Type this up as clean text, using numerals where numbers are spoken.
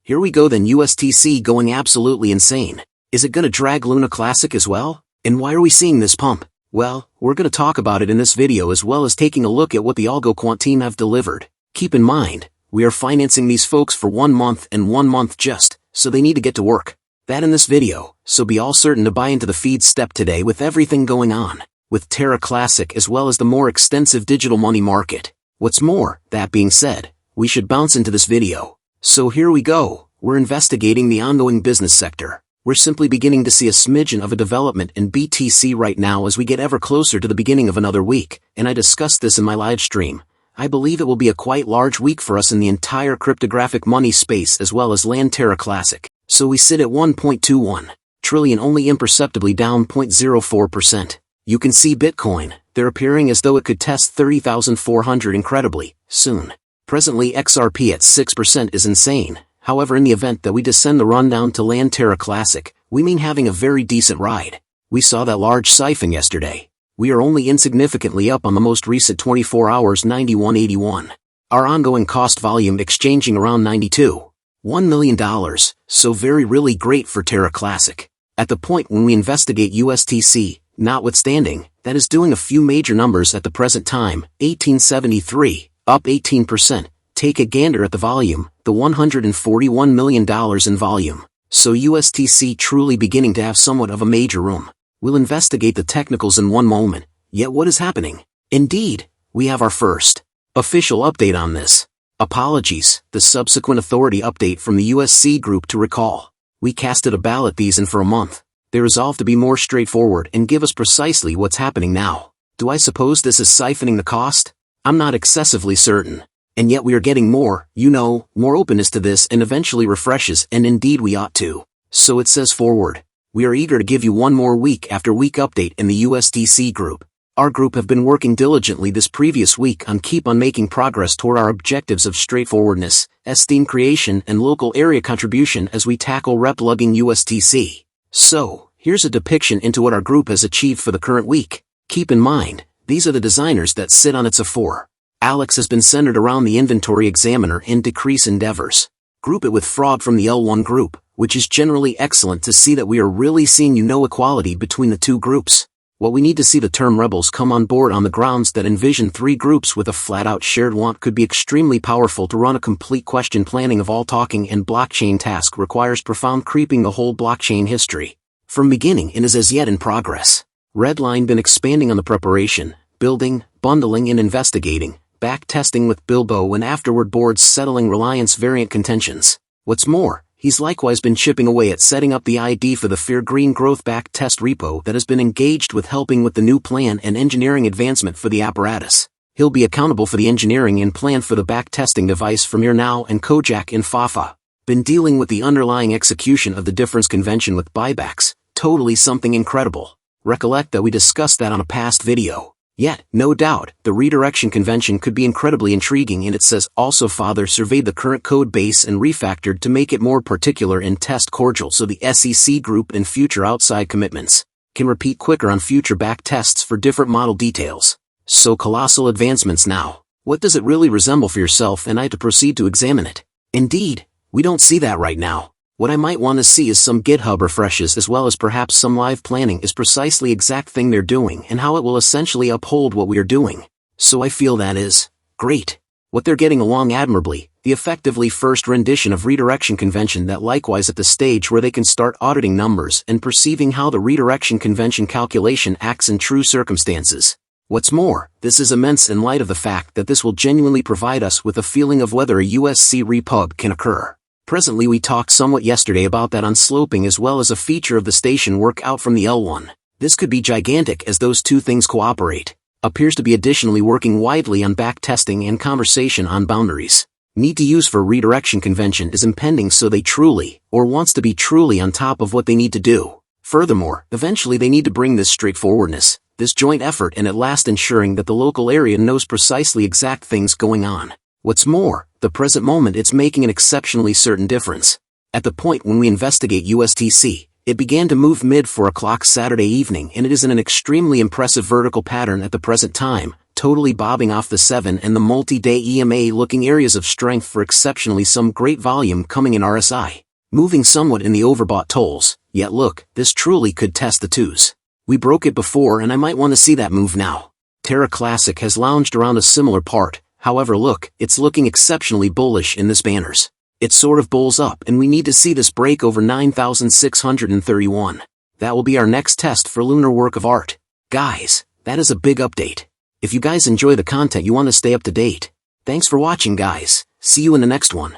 Here we go then. USTC going absolutely insane. Is it gonna drag LUNC CLASSIC as well? And why are we seeing this pump? Well, we're gonna talk about it in this video as well as taking a look at what the Algo Quant team have delivered. Keep in mind, we are financing these folks for 1 month and 1 month just, so they need to get to work. That in this video, so be all certain to buy into the feed step today with everything going on, with Terra Classic as well as the more extensive digital money market. What's more, that being said, we should bounce into this video. So here we go, we're investigating the ongoing business sector. We're simply beginning to see a smidgen of a development in BTC right now as we get ever closer to the beginning of another week, and I discussed this in my live stream. I believe it will be a quite large week for us in the entire cryptographic money space as well as land Terra Classic. So we sit at 1.21 trillion, only imperceptibly down 0.04%. You can see Bitcoin, they're appearing as though it could test 30,400 incredibly soon. Presently XRP at 6% is insane. However, in the event that we descend the rundown to land Terra Classic, we mean having a very decent ride. We saw that large siphon yesterday. We are only insignificantly up on the most recent 24 hours 91.81. Our ongoing cost volume exchanging around $92.1 million, so very really great for Terra Classic. At the point when we investigate USTC, notwithstanding, that is doing a few major numbers at the present time, 1873, up 18%. Take a gander at the volume, the $141 million in volume. So USTC truly beginning to have somewhat of a major room. We'll investigate the technicals in one moment, yet what is happening? Indeed, we have our first official update on this. Apologies, the subsequent authority update from the USC group to recall. We casted a ballot these in for a month. They resolved to be more straightforward and give us precisely what's happening now. Do I suppose this is siphoning the cost? I'm not excessively certain. And yet we are getting more, more openness to this and eventually refreshes, and indeed we ought to. So it says forward. We are eager to give you one more week after week update in the USDC group. Our group have been working diligently this previous week on keep on making progress toward our objectives of straightforwardness, esteem creation and local area contribution as we tackle rep lugging USTC. So, here's a depiction into what our group has achieved for the current week. Keep in mind, these are the designers that sit on its A4. Alex has been centered around the inventory examiner and decrease endeavors. Group it with fraud from the L1 group, which is generally excellent to see that we are really seeing equality between the two groups. What we need to see the term rebels come on board on the grounds that envision 3 groups with a flat-out shared want could be extremely powerful to run a complete question planning of all talking and blockchain task requires profound creeping the whole blockchain history. From beginning and is as yet in progress. Redline been expanding on the preparation, building, bundling and investigating. Back testing with Bilbo and afterward boards settling Reliance variant contentions. What's more, he's likewise been chipping away at setting up the ID for the Fear Green Growth back test repo that has been engaged with helping with the new plan and engineering advancement for the apparatus. He'll be accountable for the engineering and plan for the back testing device from here now and Kojak and Fafa. Been dealing with the underlying execution of the difference convention with buybacks, totally something incredible. Recollect that we discussed that on a past video. Yet, no doubt, the redirection convention could be incredibly intriguing, and it says also Father surveyed the current code base and refactored to make it more particular and test cordial so the SEC group and future outside commitments can repeat quicker on future back tests for different model details. So colossal advancements now. What does it really resemble for yourself and I to proceed to examine it? Indeed, we don't see that right now. What I might want to see is some GitHub refreshes as well as perhaps some live planning is precisely exact thing they're doing and how it will essentially uphold what we are doing. So I feel that is great. What they're getting along admirably, the effectively first rendition of redirection convention that likewise at the stage where they can start auditing numbers and perceiving how the redirection convention calculation acts in true circumstances. What's more, this is immense in light of the fact that this will genuinely provide us with a feeling of whether a USC repub can occur. Presently we talked somewhat yesterday about that on sloping as well as a feature of the station work out from the L1. This could be gigantic as those two things cooperate. Appears to be additionally working widely on back testing and conversation on boundaries. Need to use for redirection convention is impending so they truly, or wants to be truly on top of what they need to do. Furthermore, eventually they need to bring this straightforwardness, this joint effort and at last ensuring that the local area knows precisely exact things going on. What's more, the present moment it's making an exceptionally certain difference. At the point when we investigate USTC, it began to move mid 4 o'clock Saturday evening and it is in an extremely impressive vertical pattern at the present time, totally bobbing off the 7 and the multi-day EMA, looking areas of strength for exceptionally some great volume coming in RSI. Moving somewhat in the overbought tolls, yet look, this truly could test the 2s. We broke it before and I might want to see that move now. Terra Classic has lounged around a similar part, however look, it's looking exceptionally bullish in this banners. It sort of bulls up and we need to see this break over 9,631. That will be our next test for lunar work of art. Guys, that is a big update. If you guys enjoy the content, you want to stay up to date. Thanks for watching guys, see you in the next one.